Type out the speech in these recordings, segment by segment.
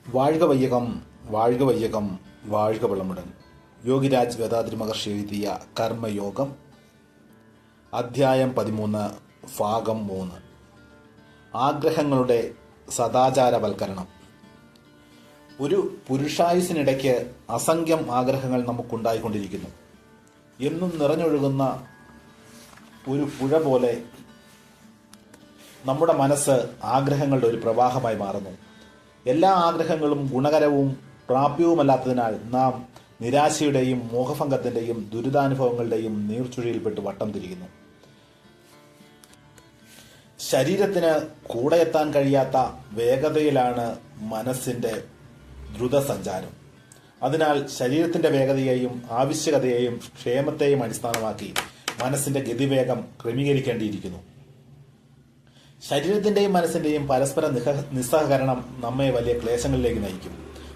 வாழ்க வையகம், வாழ்க வையகம், வாழ்க வளமுடன். യോഗിരാജ് വേദാദ്രി മഹർഷി എഴുതിയ കർമ്മയോഗം, അധ്യായം 13, ഭാഗം 3. ആഗ്രഹങ്ങളുടെ സദാചാരവൽക്കരണം. ഒരു പുരുഷായുസിനിടയ്ക്ക് അസംഖ്യം ആഗ്രഹങ്ങൾ നമുക്കുണ്ടായിക്കൊണ്ടിരിക്കുന്നു. എന്നും നിറഞ്ഞൊഴുകുന്ന ഒരു പുഴ പോലെ നമ്മുടെ മനസ്സ് ആഗ്രഹങ്ങളുടെ ഒരു പ്രവാഹമായി മാറുന്നു. എല്ലാ ആഗ്രഹങ്ങളും ഗുണകരവും പ്രാപ്യവുമല്ലാത്തതിനാൽ നാം നിരാശയുടെയും മോഹഭംഗത്തിന്റെയും ദുരിതാനുഭവങ്ങളുടെയും നീർച്ചുഴിയിൽപ്പെട്ട് വട്ടം തിരിക്കുന്നു. ശരീരത്തിന് കൂടെയെത്താൻ കഴിയാത്ത വേഗതയിലാണ് മനസ്സിന്റെ ദ്രുതസഞ്ചാരം. അതിനാൽ ശരീരത്തിന്റെ വേഗതയെയും ആവശ്യകതയെയും ക്ഷേമത്തെയും അടിസ്ഥാനമാക്കി മനസ്സിന്റെ ഗതിവേഗം ക്രമീകരിക്കേണ്ടിയിരിക്കുന്നു. ശരീരത്തിന്റെയും മനസ്സിന്റെയും പരസ്പര നിസ്സഹകരണം നമ്മെ വലിയ ക്ലേശങ്ങളിലേക്ക് നയിക്കും.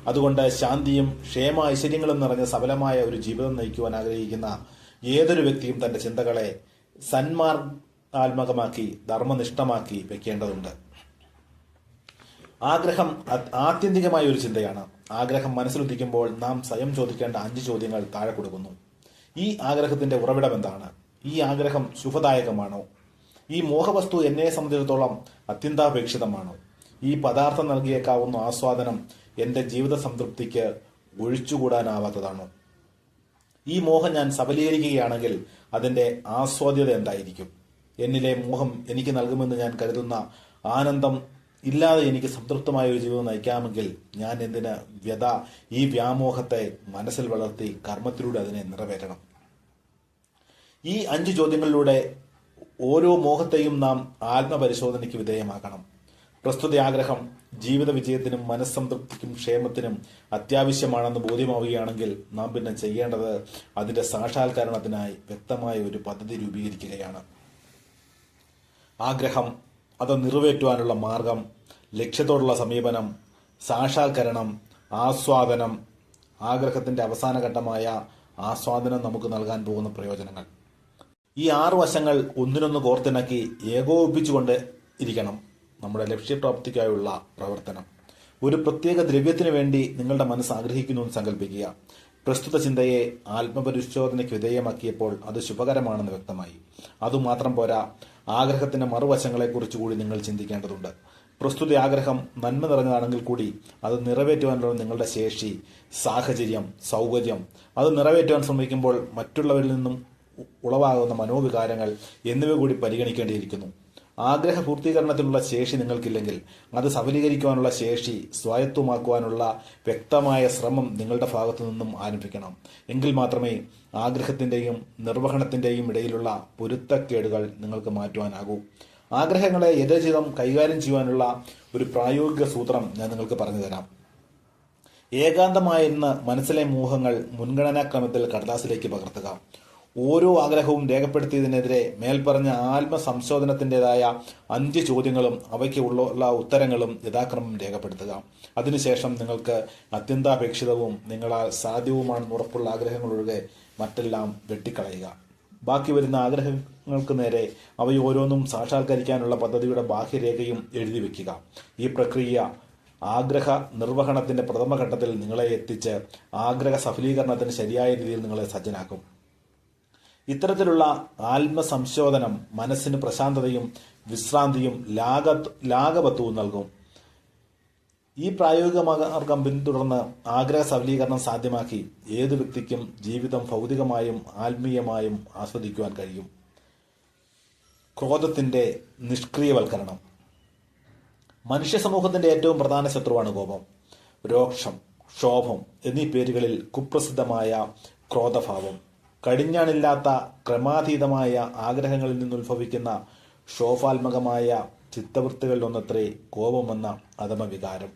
അതുകൊണ്ട് ശാന്തിയും ക്ഷേമ ഐശ്വര്യങ്ങളും നിറഞ്ഞ സഫലമായ ഒരു ജീവിതം നയിക്കുവാൻ ആഗ്രഹിക്കുന്ന ഏതൊരു വ്യക്തിയും തന്റെ ചിന്തകളെ സന്മാർഗാത്മകമാക്കി ധർമ്മനിഷ്ഠമാക്കി വെക്കേണ്ടതുണ്ട്. ആഗ്രഹം ആത്യന്തികമായ ഒരു ചിന്തയാണ്. ആഗ്രഹം മനസ്സിലുദിക്കുമ്പോൾ നാം സ്വയം ചോദിക്കേണ്ട 5 ചോദ്യങ്ങൾ താഴെ കൊടുക്കുന്നു. ഈ ആഗ്രഹത്തിന്റെ ഉറവിടം എന്താണ്? ഈ ആഗ്രഹം ശുഭദായകമാണോ? ഈ മോഹവസ്തു എന്നെ സംബന്ധിച്ചിടത്തോളം അത്യന്താപേക്ഷിതമാണോ? ഈ പദാർത്ഥം നൽകിയേക്കാവുന്ന ആസ്വാദനം എന്റെ ജീവിത സംതൃപ്തിക്ക് ഒഴിച്ചുകൂടാനാവാത്തതാണോ? ഈ മോഹം ഞാൻ സബലീകരിക്കുകയാണെങ്കിൽ അതിന്റെ ആസ്വാദ്യത എന്തായിരിക്കും? എന്നിലെ മോഹം എനിക്ക് നൽകുമെന്ന് ഞാൻ കരുതുന്ന ആനന്ദം ഇല്ലാതെ എനിക്ക് സംതൃപ്തമായ ഒരു ജീവിതം നയിക്കാമെങ്കിൽ ഞാൻ എന്തിന് ഈ വ്യാമോഹത്തെ മനസ്സിൽ വളർത്തി കർമ്മത്തിലൂടെ അതിനെ നിറവേറ്റണം? ഈ 5 ചോദ്യങ്ങളിലൂടെ ഓരോ മോഹത്തെയും നാം ആത്മപരിശോധനയ്ക്ക് വിധേയമാക്കണം. പ്രസ്തുത ആഗ്രഹം ജീവിത വിജയത്തിനും മനസ്സംതൃപ്തിക്കും ക്ഷേമത്തിനും അത്യാവശ്യമാണെന്ന് ബോധ്യമാവുകയാണെങ്കിൽ നാം പിന്നെ ചെയ്യേണ്ടത് അതിന്റെ സാക്ഷാത്കരണത്തിനായി വ്യക്തമായ ഒരു പദ്ധതി രൂപീകരിക്കുകയാണ്. ആഗ്രഹം, അത് നിറവേറ്റുവാനുള്ള മാർഗം, ലക്ഷ്യത്തോടുള്ള സമീപനം, സാക്ഷാത്കരണം, ആസ്വാദനം, ആഗ്രഹത്തിന്റെ അവസാന ഘട്ടമായ ആസ്വാദനം നമുക്ക് നൽകാൻ പോകുന്ന പ്രയോജനങ്ങൾ. ഈ 6 വശങ്ങൾ ഒന്നിനൊന്ന് കോർത്തിണക്കി ഏകോപിപ്പിച്ചുകൊണ്ട് ഇരിക്കണം നമ്മുടെ ലക്ഷ്യപ്രാപ്തിക്കായുള്ള പ്രവർത്തനം. ഒരു പ്രത്യേക ദ്രവ്യത്തിനു വേണ്ടി നിങ്ങളുടെ മനസ്സ് ആഗ്രഹിക്കുന്നു എന്ന് സങ്കല്പിക്കുക. പ്രസ്തുത ചിന്തയെ ആത്മപരിശോധനയ്ക്ക് വിധേയമാക്കിയപ്പോൾ അത് ശുഭകരമാണെന്ന് വ്യക്തമായി. അതുമാത്രം പോരാ, ആഗ്രഹത്തിന്റെ മറുവശങ്ങളെക്കുറിച്ച് കൂടി നിങ്ങൾ ചിന്തിക്കേണ്ടതുണ്ട്. പ്രസ്തുത ആഗ്രഹം നന്മ നിറഞ്ഞതാണെങ്കിൽ കൂടി അത് നിറവേറ്റുവാനുള്ള നിങ്ങളുടെ ശേഷി, സാഹചര്യം, സൗകര്യം, അത് നിറവേറ്റുവാൻ ശ്രമിക്കുമ്പോൾ മറ്റുള്ളവരിൽ നിന്നും ഉളവാകുന്ന മനോവികാരങ്ങൾ എന്നിവ കൂടി പരിഗണിക്കേണ്ടിയിരിക്കുന്നു. ആഗ്രഹ പൂർത്തീകരണത്തിനുള്ള ശേഷി നിങ്ങൾക്കില്ലെങ്കിൽ അത് സഫലീകരിക്കുവാനുള്ള ശേഷി സ്വായത്തമാക്കുവാനുള്ള വ്യക്തമായ ശ്രമം നിങ്ങളുടെ ഭാഗത്തു നിന്നും ആരംഭിക്കണം. എങ്കിൽ മാത്രമേ ആഗ്രഹത്തിന്റെയും നിർവഹണത്തിന്റെയും ഇടയിലുള്ള പൊരുത്തക്കേടുകൾ നിങ്ങൾക്ക് മാറ്റുവാനാകൂ. ആഗ്രഹങ്ങളെ യഥോചിതം കൈകാര്യം ചെയ്യുവാനുള്ള ഒരു പ്രായോഗിക സൂത്രം ഞാൻ നിങ്ങൾക്ക് പറഞ്ഞു തരാം. ഏകാന്തമായിരുന്ന മനസ്സിലെ മോഹങ്ങൾ മുൻഗണനാക്രമത്തിൽ കടലാസിലേക്ക് പകർത്തുക. ഓരോ ആഗ്രഹവും രേഖപ്പെടുത്തിയതിനെതിരെ മേൽപ്പറഞ്ഞ ആത്മസംശോധനത്തിൻ്റെതായ 5 ചോദ്യങ്ങളും അവയ്ക്ക് ഉള്ള ഉത്തരങ്ങളും യഥാക്രമം രേഖപ്പെടുത്തുക. അതിനുശേഷം നിങ്ങൾക്ക് അത്യന്താപേക്ഷിതവും നിങ്ങളാൽ സാധ്യവുമാണെന്ന് ഉറപ്പുള്ള ആഗ്രഹങ്ങളൊഴികെ മറ്റെല്ലാം വെട്ടിക്കളയുക. ബാക്കി വരുന്ന ആഗ്രഹങ്ങൾക്ക് നേരെ അവയോരോന്നും സാക്ഷാത്കരിക്കാനുള്ള പദ്ധതിയുടെ ബാഹ്യരേഖയും എഴുതി വെക്കുക. ഈ പ്രക്രിയ ആഗ്രഹ നിർവഹണത്തിന്റെ പ്രഥമഘട്ടത്തിൽ നിങ്ങളെ എത്തിച്ച് ആഗ്രഹ സഫലീകരണത്തിന് ശരിയായ രീതിയിൽ നിങ്ങളെ സജ്ജനാക്കും. ഇത്തരത്തിലുള്ള ആത്മസംശോധനം മനസ്സിന് പ്രശാന്തതയും വിശ്രാന്തിയും ലാഘവത്വവും നൽകും. ഈ പ്രായോഗിക മാർഗം പിന്തുടർന്ന് ആഗ്രഹ സഫലീകരണം സാധ്യമാക്കി ഏതു വ്യക്തിക്കും ജീവിതം ഭൗതികമായും ആത്മീയമായും ആസ്വദിക്കുവാൻ കഴിയും. ക്രോധത്തിന്റെ നിഷ്ക്രിയവൽക്കരണം. മനുഷ്യ സമൂഹത്തിന്റെ ഏറ്റവും പ്രധാന ശത്രുവാണ് കോപം. രോക്ഷം, ക്ഷോഭം എന്നീ പേരുകളിൽ കുപ്രസിദ്ധമായ ക്രോധഭാവം കടിഞ്ഞാണില്ലാത്ത ക്രമാതീതമായ ആഗ്രഹങ്ങളിൽ നിന്നുത്ഭവിക്കുന്ന ക്ഷോഭാത്മകമായ ചിത്തവൃത്തികളിലൊന്നത്രേ കോപമെന്ന അധമവികാരം.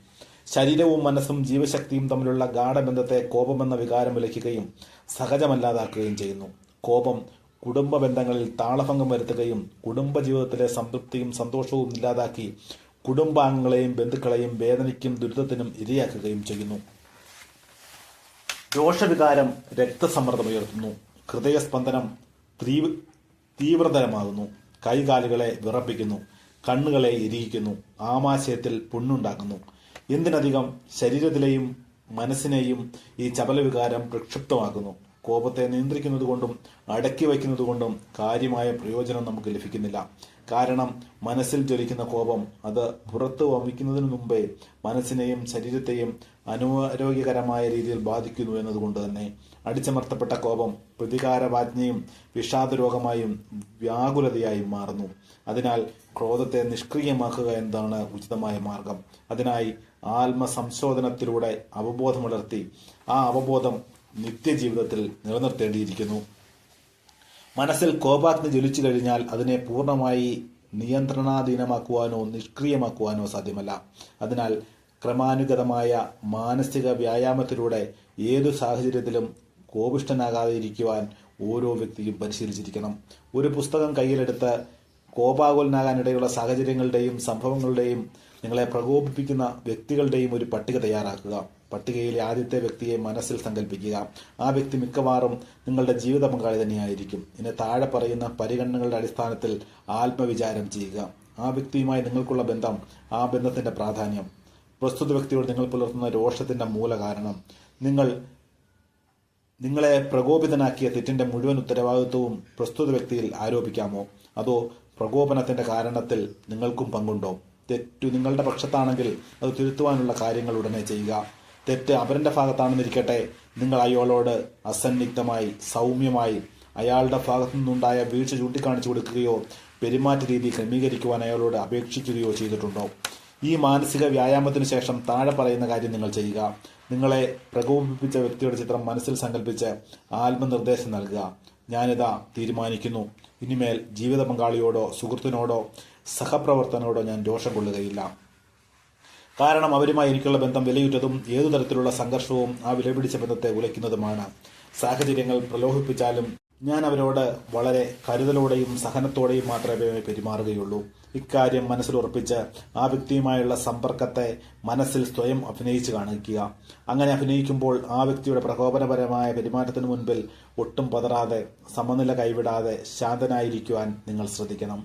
ശരീരവും മനസ്സും ജീവശക്തിയും തമ്മിലുള്ള ഗാഠബന്ധത്തെ കോപമെന്ന വികാരം വിലക്കുകയും സഹജമല്ലാതാക്കുകയും ചെയ്യുന്നു. കോപം കുടുംബ ബന്ധങ്ങളിൽ താളഭംഗം വരുത്തുകയും കുടുംബജീവിതത്തിലെ സംതൃപ്തിയും സന്തോഷവും ഇല്ലാതാക്കി കുടുംബാംഗങ്ങളെയും ബന്ധുക്കളെയും വേദനയ്ക്കും ദുരിതത്തിനും ഇരയാക്കുകയും ചെയ്യുന്നു. രോഷവികാരം രക്തസമ്മർദ്ദമുയർത്തുന്നു. ഹൃദയസ്പന്ദനം തീവ്രതരമാകുന്നു. കൈകാലുകളെ വിറപ്പിക്കുന്നു. കണ്ണുകളെ ഇരിയിക്കുന്നു. ആമാശയത്തിൽ പുണ്ണുണ്ടാക്കുന്നു. എന്തിനധികം ശരീരത്തിലെയും മനസ്സിനെയും ഈ ചപല വികാരം പ്രക്ഷുബ്ധമാക്കുന്നു. കോപത്തെ നിയന്ത്രിക്കുന്നത് കൊണ്ടും അടക്കി വയ്ക്കുന്നത് കൊണ്ടും കാര്യമായ പ്രയോജനം നമുക്ക് ലഭിക്കുന്നില്ല. കാരണം മനസ്സിൽ ജ്വലിക്കുന്ന കോപം അത് പുറത്തു വമിക്കുന്നതിനു മുമ്പേ മനസ്സിനെയും ശരീരത്തെയും അനാരോഗ്യകരമായ രീതിയിൽ ബാധിക്കുന്നു എന്നതുകൊണ്ട് തന്നെ അടിച്ചമർത്തപ്പെട്ട കോപം പ്രതികാരവാജ്ഞയും വിഷാദരോഗമായും വ്യാകുലതയായും മാറുന്നു. അതിനാൽ ക്രോധത്തെ നിഷ്ക്രിയമാക്കുക എന്നതാണ് ഉചിതമായ മാർഗം. അതിനായി ആത്മസംശോധനത്തിലൂടെ അവബോധമുണർത്തി ആ അവബോധം നിത്യജീവിതത്തിൽ നിലനിർത്തേണ്ടിയിരിക്കുന്നു. മനസ്സിൽ കോപാഗ്നി ജ്വലിച്ചു കഴിഞ്ഞാൽ അതിനെ പൂർണ്ണമായി നിയന്ത്രണാധീനമാക്കുവാനോ നിഷ്ക്രിയമാക്കുവാനോ സാധ്യമല്ല. അതിനാൽ ക്രമാനുഗതമായ മാനസിക വ്യായാമത്തിലൂടെ ഏതു സാഹചര്യത്തിലും കോപിഷ്ഠനാകാതെ ഇരിക്കുവാൻ ഓരോ വ്യക്തിയും പരിശീലിച്ചിരിക്കണം. ഒരു പുസ്തകം കയ്യിലെടുത്ത് കോപാകുലനാകാനിടയുള്ള സാഹചര്യങ്ങളുടെയും സംഭവങ്ങളുടെയും നിങ്ങളെ പ്രകോപിപ്പിക്കുന്ന വ്യക്തികളുടെയും ഒരു പട്ടിക തയ്യാറാക്കുക. പട്ടികയിലെ ആദ്യത്തെ വ്യക്തിയെ മനസ്സിൽ സങ്കല്പിക്കുക. ആ വ്യക്തി മിക്കവാറും നിങ്ങളുടെ ജീവിത പങ്കാളി തന്നെയായിരിക്കും. ഇനി താഴെ പറയുന്ന പരിഗണനകളുടെ അടിസ്ഥാനത്തിൽ ആത്മവിചാരം ചെയ്യുക. ആ വ്യക്തിയുമായി നിങ്ങൾക്കുള്ള ബന്ധം, ആ ബന്ധത്തിന്റെ പ്രാധാന്യം, പ്രസ്തുത വ്യക്തിയോട് നിങ്ങൾ പുലർത്തുന്ന രോഷത്തിന്റെ മൂലകാരണം, നിങ്ങളെ പ്രകോപിതനാക്കിയ തെറ്റിന്റെ മുഴുവൻ ഉത്തരവാദിത്വവും പ്രസ്തുത വ്യക്തിയിൽ ആരോപിക്കാമോ? അതോ പ്രകോപനത്തിന്റെ കാരണത്തിൽ നിങ്ങൾക്കും പങ്കുണ്ടോ? തെറ്റു നിങ്ങളുടെ പക്ഷത്താണെങ്കിൽ അത് തിരുത്തുവാനുള്ള കാര്യങ്ങൾ ഉടനെ ചെയ്യുക. തെറ്റ് അവരുടെ ഭാഗത്താണെന്നിരിക്കട്ടെ, നിങ്ങൾ അയാളോട് അസന്നിഗ്ധമായി സൗമ്യമായി അയാളുടെ ഭാഗത്തു നിന്നുണ്ടായ വീഴ്ച ചൂണ്ടിക്കാണിച്ചു കൊടുക്കുകയോ പെരുമാറ്റ രീതി ക്രമീകരിക്കുവാൻ അയാളോട് അപേക്ഷിക്കുകയോ ചെയ്തിട്ടുണ്ടോ? ഈ മാനസിക വ്യായാമത്തിനു ശേഷം താഴെ പറയുന്ന കാര്യം നിങ്ങൾ ചെയ്യുക. നിങ്ങളെ പ്രകോപിപ്പിച്ച വ്യക്തിയുടെ ചിത്രം മനസ്സിൽ സങ്കല്പിച്ച് ആത്മനിർദ്ദേശം നൽകുക. ഞാനിതാ തീരുമാനിക്കുന്നു, ഇനിമേൽ ജീവിത പങ്കാളിയോടോ സുഹൃത്തിനോടോ സഹപ്രവർത്തനോടോ ഞാൻ രോഷം കൊള്ളുകയില്ല. കാരണം അവരുമായി എനിക്കുള്ള ബന്ധം വിലയുറ്റതും ഏതു തരത്തിലുള്ള സംഘർഷവും ആ വിലപിടിച്ച ബന്ധത്തെ ഉലയ്ക്കുന്നതുമാണ്. സാഹചര്യങ്ങൾ പ്രലോഭിപ്പിച്ചാലും ഞാൻ അവരോട് വളരെ കരുതലോടെയും സഹനത്തോടെയും മാത്രമേ പെരുമാറുകയുള്ളൂ. ഇക്കാര്യം മനസ്സിലുറപ്പിച്ച് ആ വ്യക്തിയുമായുള്ള സമ്പർക്കത്തെ മനസ്സിൽ സ്വയം അഭിനയിച്ച് കാണിക്കുക. അങ്ങനെ അഭിനയിക്കുമ്പോൾ ആ വ്യക്തിയുടെ പ്രകോപനപരമായ പെരുമാറ്റത്തിന് മുൻപിൽ ഒട്ടും പതറാതെ സമനില കൈവിടാതെ ശാന്തനായിരിക്കുവാൻ നിങ്ങൾ ശ്രദ്ധിക്കണം.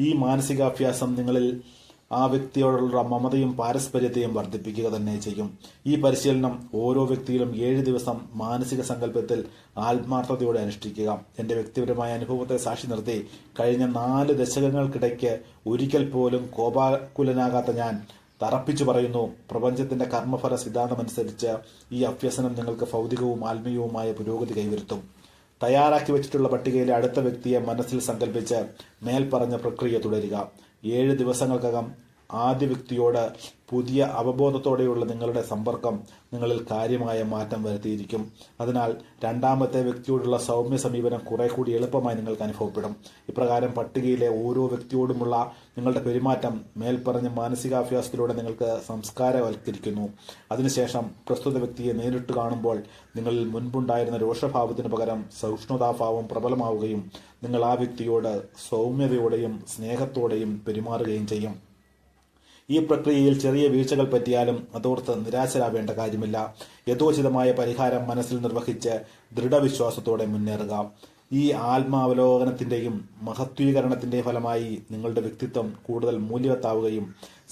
ഈ മാനസികാഭ്യാസം നിങ്ങളിൽ ആ വ്യക്തിയോടുള്ള മമതയും പാരസ്പര്യത്തെയും വർദ്ധിപ്പിക്കുക തന്നെ ചെയ്യും. ഈ പരിശീലനം ഓരോ വ്യക്തിയിലും 7 ദിവസം മാനസിക സങ്കല്പത്തിൽ ആത്മാർത്ഥതയോടെ അനുഷ്ഠിക്കുക. എന്റെ വ്യക്തിപരമായ അനുഭവത്തെ സാക്ഷി നിർത്തി കഴിഞ്ഞ 4 ദശകങ്ങൾക്കിടയ്ക്ക് ഒരിക്കൽ പോലും കോപാകുലനാകാത്ത ഞാൻ തറപ്പിച്ചു പറയുന്നു, പ്രപഞ്ചത്തിന്റെ കർമ്മഫല സിദ്ധാന്തമനുസരിച്ച് ഈ അഭ്യസനം നിങ്ങൾക്ക് ഭൗതികവും ആത്മീയവുമായ പുരോഗതി കൈവരുത്തും. തയ്യാറാക്കി വെച്ചിട്ടുള്ള പട്ടികയിലെ അടുത്ത വ്യക്തിയെ മനസ്സിൽ സങ്കല്പിച്ച് മേൽപ്പറഞ്ഞ പ്രക്രിയ തുടരുക. 7 ദിവസങ്ങൾക്കകം ആദ്യ വ്യക്തിയോട് പുതിയ അവബോധത്തോടെയുള്ള നിങ്ങളുടെ സമ്പർക്കം നിങ്ങളിൽ കാര്യമായ മാറ്റം വരുത്തിയിരിക്കും. അതിനാൽ രണ്ടാമത്തെ വ്യക്തിയോടുള്ള സൗമ്യ സമീപനം കുറെ കൂടി എളുപ്പമായി നിങ്ങൾക്ക് അനുഭവപ്പെടും. ഇപ്രകാരം പട്ടികയിലെ ഓരോ വ്യക്തിയോടുമുള്ള നിങ്ങളുടെ പെരുമാറ്റം മേൽപ്പറഞ്ഞ മാനസികാഭ്യാസത്തിലൂടെ നിങ്ങൾക്ക് സംസ്കാരവൽക്കരിക്കുന്നു. അതിനുശേഷം പ്രസ്തുത വ്യക്തിയെ നേരിട്ട് കാണുമ്പോൾ നിങ്ങളിൽ മുൻപുണ്ടായിരുന്ന രോഷഭാവത്തിന് പകരം സഹിഷ്ണുതാഭാവം പ്രബലമാവുകയും നിങ്ങൾ ആ വ്യക്തിയോട് സൗമ്യതയോടെയും സ്നേഹത്തോടെയും പെരുമാറുകയും ചെയ്യും. ഈ പ്രക്രിയയിൽ ചെറിയ വീഴ്ചകൾ പറ്റിയാലും അതോർത്ത് നിരാശരാവേണ്ട കാര്യമില്ല. യഥോചിതമായ പരിഹാരം മനസ്സിൽ നിർവഹിച്ച് ദൃഢവിശ്വാസത്തോടെ മുന്നേറുക. ഈ ആത്മാവലോകനത്തിന്റെയും മഹത്വീകരണത്തിന്റെയും ഫലമായി നിങ്ങളുടെ വ്യക്തിത്വം കൂടുതൽ മൂല്യവത്താവുകയും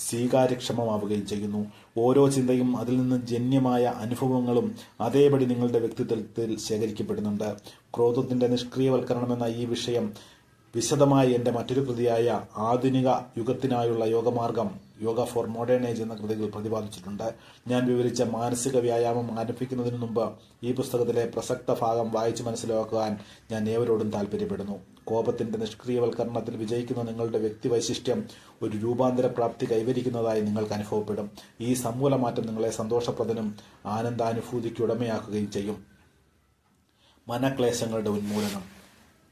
സ്വീകാര്യക്ഷമമാവുകയും ചെയ്യുന്നു. ഓരോ ചിന്തയും അതിൽ നിന്ന് ജന്യമായ അനുഭവങ്ങളും അതേപടി നിങ്ങളുടെ വ്യക്തിത്വത്തിൽ ശേഖരിക്കപ്പെടുന്നുണ്ട്. ക്രോധത്തിന്റെ നിഷ്ക്രിയവൽക്കരണമെന്ന ഈ വിഷയം വിശദമായി എൻ്റെ മറ്റൊരു കൃതിയായ ആധുനിക യുഗത്തിനായുള്ള യോഗമാർഗം യോഗ ഫോർ മോഡേൺ ഏജ് എന്ന കൃതിയിൽ പ്രതിപാദിച്ചിട്ടുണ്ട്. ഞാൻ വിവരിച്ച മാനസിക വ്യായാമം ആരംഭിക്കുന്നതിന് മുമ്പ് ഈ പുസ്തകത്തിലെ പ്രസക്ത ഭാഗം വായിച്ച് മനസ്സിലാക്കുവാൻ ഞാൻ ഏവരോടും താല്പര്യപ്പെടുന്നു. കോപത്തിന്റെ നിഷ്ക്രിയവൽക്കരണത്തിൽ വിജയിക്കുന്ന നിങ്ങളുടെ വ്യക്തിവൈശിഷ്ട്യം ഒരു രൂപാന്തര പ്രാപ്തി കൈവരിക്കുന്നതായി നിങ്ങൾക്ക് അനുഭവപ്പെടും. ഈ സമൂലമാറ്റം നിങ്ങളെ സന്തോഷപ്രദനും ആനന്ദാനുഭൂതിക്കുടമയാക്കുകയും ചെയ്യും. മനക്ലേശങ്ങളുടെ ഉന്മൂലനം.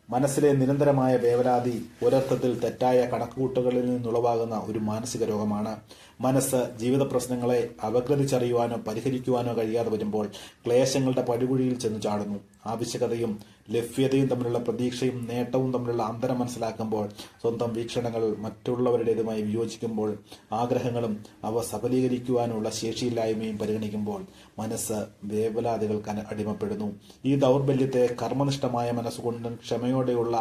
മനസ്സിലെ നിരന്തരമായ വേവലാതി ഒരർത്ഥത്തിൽ തെറ്റായ കണക്കുകൂട്ടലുകളിൽ നിന്നുളവാകുന്ന ഒരു മാനസിക രോഗമാണ്. മനസ്സ് ജീവിത പ്രശ്നങ്ങളെ അപഗ്രഥിച്ചറിയുവാനോ പരിഹരിക്കുവാനോ കഴിയാതെ വരുമ്പോൾ ക്ലേശങ്ങളുടെ പടുകുഴിയിൽ ചെന്നു ചാടുന്നു. ആവശ്യകതയും ലഭ്യതയും തമ്മിലുള്ള പ്രതീക്ഷയും നേട്ടവും തമ്മിലുള്ള അന്തരം മനസ്സിലാക്കുമ്പോൾ, സ്വന്തം വീക്ഷണങ്ങൾ മറ്റുള്ളവരുടേതുമായി വിയോജിക്കുമ്പോൾ, ആഗ്രഹങ്ങളും അവ സഫലീകരിക്കുവാനുള്ള ശേഷിയില്ലായ്മയും പരിഗണിക്കുമ്പോൾ മനസ്സ് വേവലാതികൾക്ക് അടിമപ്പെടുന്നു. ഈ ദൗർബല്യത്തെ കർമ്മനിഷ്ഠമായ മനസ്സുകൊണ്ടും ക്ഷമയോടെയുള്ള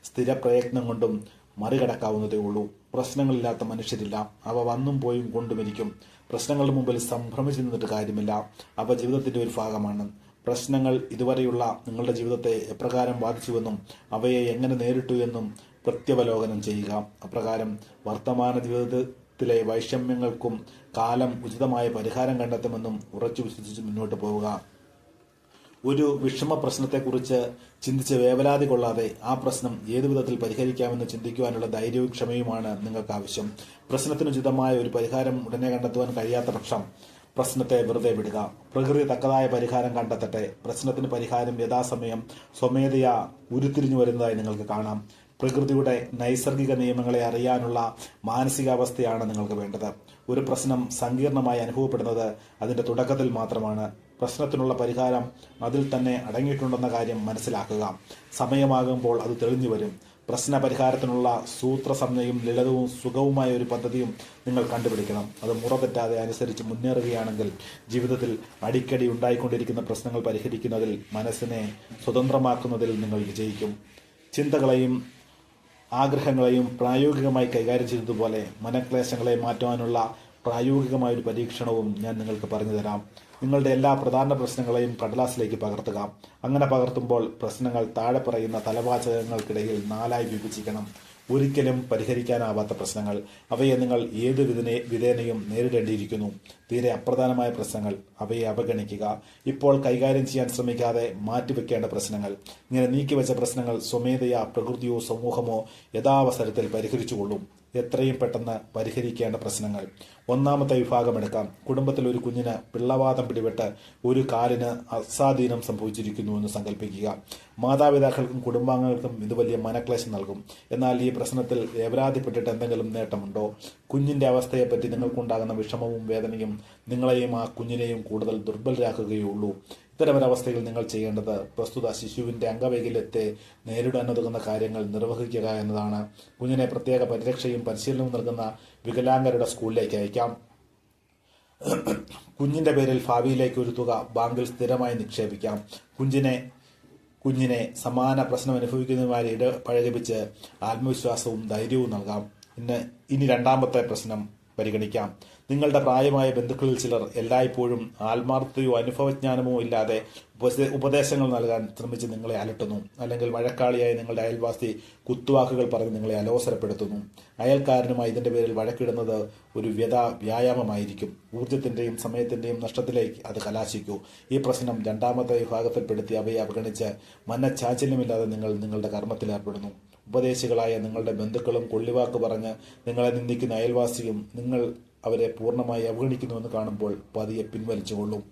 സ്ഥിരപ്രയത്നം കൊണ്ടും മറികടക്കാവുന്നതേ ഉള്ളൂ. പ്രശ്നങ്ങളില്ലാത്ത മനുഷ്യരില്ല. അവ വന്നും പോയും കൊണ്ടുമിരിക്കും. പ്രശ്നങ്ങളുടെ മുമ്പിൽ സംഭ്രമിച്ചു നിന്നിട്ട് കാര്യമില്ല. അവ ജീവിതത്തിന്റെ ഒരു ഭാഗമാണ്. പ്രശ്നങ്ങൾ ഇതുവരെയുള്ള നിങ്ങളുടെ ജീവിതത്തെ എപ്രകാരം ബാധിച്ചുവെന്നും അവയെ എങ്ങനെ നേരിട്ടു എന്നും പ്രത്യവലോകനം ചെയ്യുക. അപ്രകാരം വർത്തമാന ജീവിതത്തിലെ വൈഷമ്യങ്ങൾക്കും കാലം ഉചിതമായ പരിഹാരം കണ്ടെത്തുമെന്നും ഉറച്ചു വിശ്വസിച്ച് മുന്നോട്ട് പോവുക. ഒരു വിഷമ പ്രശ്നത്തെക്കുറിച്ച് ചിന്തിച്ച് വേവലാതി കൊള്ളാതെ ആ പ്രശ്നം ഏതു വിധത്തിൽ പരിഹരിക്കാമെന്ന് ചിന്തിക്കുവാനുള്ള ധൈര്യവും ക്ഷമയുമാണ് നിങ്ങൾക്ക് ആവശ്യം. പ്രശ്നത്തിനുചിതമായ ഒരു പരിഹാരം ഉടനെ കണ്ടെത്തുവാൻ കഴിയാത്ത പക്ഷം പ്രശ്നത്തെ വെറുതെ വിടുക. പ്രകൃതി തക്കതായ പരിഹാരം കണ്ടെത്തട്ടെ. പ്രശ്നത്തിന് പരിഹാരം യഥാസമയം സ്വമേധയാ ഉരുത്തിരിഞ്ഞു വരുന്നതായി നിങ്ങൾക്ക് കാണാം. പ്രകൃതിയുടെ നൈസർഗിക നിയമങ്ങളെ അറിയാനുള്ള മാനസികാവസ്ഥയാണ് നിങ്ങൾക്ക് വേണ്ടത്. ഒരു പ്രശ്നം സങ്കീർണമായി അനുഭവപ്പെടുന്നത് അതിന്റെ തുടക്കത്തിൽ മാത്രമാണ്. പ്രശ്നത്തിനുള്ള പരിഹാരം അതിൽ തന്നെ അടങ്ങിയിട്ടുണ്ടെന്ന കാര്യം മനസ്സിലാക്കുക. സമയമാകുമ്പോൾ അത് തെളിഞ്ഞു വരും. പ്രശ്ന പരിഹാരത്തിനുള്ള സൂത്രസംജ്ഞയും ലളിതവും സുഖവുമായ ഒരു പദ്ധതിയും നിങ്ങൾ കണ്ടുപിടിക്കണം. അത് മുറതെറ്റാതെ അനുസരിച്ച് മുന്നേറുകയാണെങ്കിൽ ജീവിതത്തിൽ അടിക്കടി ഉണ്ടായിക്കൊണ്ടിരിക്കുന്ന പ്രശ്നങ്ങൾ പരിഹരിക്കുന്നതിൽ, മനസ്സിനെ സ്വതന്ത്രമാക്കുന്നതിൽ നിങ്ങൾ വിജയിക്കും. ചിന്തകളെയും ആഗ്രഹങ്ങളെയും പ്രായോഗികമായി കൈകാര്യം ചെയ്തതുപോലെ മനക്ലേശങ്ങളെ മാറ്റുവാനുള്ള പ്രായോഗികമായ ഒരു പരീക്ഷണവും ഞാൻ നിങ്ങൾക്ക് പറഞ്ഞു തരാം. നിങ്ങളുടെ എല്ലാ പ്രധാന പ്രശ്നങ്ങളെയും കടലാസിലേക്ക് പകർത്തുക. അങ്ങനെ പകർത്തുമ്പോൾ പ്രശ്നങ്ങൾ താഴെ പറയുന്ന തലവാചകങ്ങൾക്കിടയിൽ 4ആയി വിഭജിക്കണം. ഒരിക്കലും പരിഹരിക്കാനാവാത്ത പ്രശ്നങ്ങൾ. അവയെ നിങ്ങൾ ഏത് വിധേനയും നേരിടേണ്ടിയിരിക്കുന്നു. തീരെ അപ്രധാനമായ പ്രശ്നങ്ങൾ, അവയെ അവഗണിക്കുക. ഇപ്പോൾ കൈകാര്യം ചെയ്യാൻ ശ്രമിക്കാതെ മാറ്റിവെക്കേണ്ട പ്രശ്നങ്ങൾ. ഇങ്ങനെ നീക്കിവെച്ച പ്രശ്നങ്ങൾ സ്വമേധയാ പ്രകൃതിയോ സമൂഹമോ യഥാവസരത്തിൽ പരിഹരിച്ചുകൊള്ളും. എത്രയും പെട്ടെന്ന് പരിഹരിക്കേണ്ട പ്രശ്നങ്ങൾ. ഒന്നാമത്തെ വിഭാഗം എടുക്കാം. കുടുംബത്തിൽ ഒരു കുഞ്ഞിന് പിള്ളവാതം പിടിപെട്ട് ഒരു കാലിന് അസാധീനം സംഭവിച്ചിരിക്കുന്നുവെന്ന് സങ്കല്പിക്കുക. മാതാപിതാക്കൾക്കും കുടുംബാംഗങ്ങൾക്കും ഇത് വലിയ മനക്ലേശം നൽകും. എന്നാൽ ഈ പ്രശ്നത്തിൽ വേവലാതിപ്പെട്ടിട്ട് എന്തെങ്കിലും നേട്ടമുണ്ടോ? കുഞ്ഞിന്റെ അവസ്ഥയെപ്പറ്റി നിങ്ങൾക്കുണ്ടാകുന്ന വിഷമവും വേദനയും നിങ്ങളെയും ആ കുഞ്ഞിനെയും കൂടുതൽ ദുർബലരാക്കുകയുള്ളൂ. ഇത്തരമൊരവസ്ഥയിൽ നിങ്ങൾ ചെയ്യേണ്ടത് പ്രസ്തുത ശിശുവിന്റെ അംഗവൈകല്യത്തെ നേരിടാനുതകുന്ന കാര്യങ്ങൾ നിർവഹിക്കുക എന്നതാണ്. കുഞ്ഞിനെ പ്രത്യേക പരിരക്ഷയും പരിശീലനവും നൽകുന്ന വികലാംഗരുടെ സ്കൂളിലേക്ക് അയക്കാം. കുഞ്ഞിന്റെ പേരിൽ ഭാവിയിലേക്ക് ഒരു തുക ബാങ്കിൽ സ്ഥിരമായി നിക്ഷേപിക്കാം. കുഞ്ഞിനെ സമാന പ്രശ്നം അനുഭവിക്കുന്നതുമായി ഇടപഴകിപ്പിച്ച് ആത്മവിശ്വാസവും ധൈര്യവും നൽകാം. ഇനി രണ്ടാമത്തെ പ്രശ്നം പരിഗണിക്കാം. നിങ്ങളുടെ പ്രായമായ ബന്ധുക്കളിൽ ചിലർ എല്ലായ്പ്പോഴും ആത്മാർത്ഥതയോ അനുഭവജ്ഞാനമോ ഇല്ലാതെ ഉപദേശങ്ങൾ നൽകാൻ ശ്രമിച്ച് നിങ്ങളെ അലട്ടുന്നു. അല്ലെങ്കിൽ വഴക്കാളിയായി നിങ്ങളുടെ അയൽവാസി കുത്തുവാക്കുകൾ പറഞ്ഞ് നിങ്ങളെ അലോസരപ്പെടുത്തുന്നു. അയൽക്കാരനുമായി ഇതിന്റെ പേരിൽ വഴക്കിടുന്നത് ഒരു വ്യായാമമായിരിക്കും. ഊർജത്തിന്റെയും സമയത്തിന്റെയും നഷ്ടത്തിലേക്ക് അത് കലാശിക്കൂ. ഈ പ്രശ്നം രണ്ടാമത്തെ വിഭാഗത്തിൽപ്പെടുത്തി അവയെ അവഗണിച്ച് മനഃചാഞ്ചല്യമില്ലാതെ നിങ്ങൾ നിങ്ങളുടെ കർമ്മത്തിൽ ഏർപ്പെടുന്നു. ഉപദേശികളായ നിങ്ങളുടെ ബന്ധുക്കളും കൊള്ളിവാക്ക് പറഞ്ഞ് നിങ്ങളെ നിന്ദിക്കുന്ന അയൽവാസിയും നിങ്ങൾ അവരെ പൂർണ്ണമായി അവഗണിക്കുന്നുവെന്ന് കാണുമ്പോൾ പതിയെ പിൻവലിച്ചുകൊള്ളും.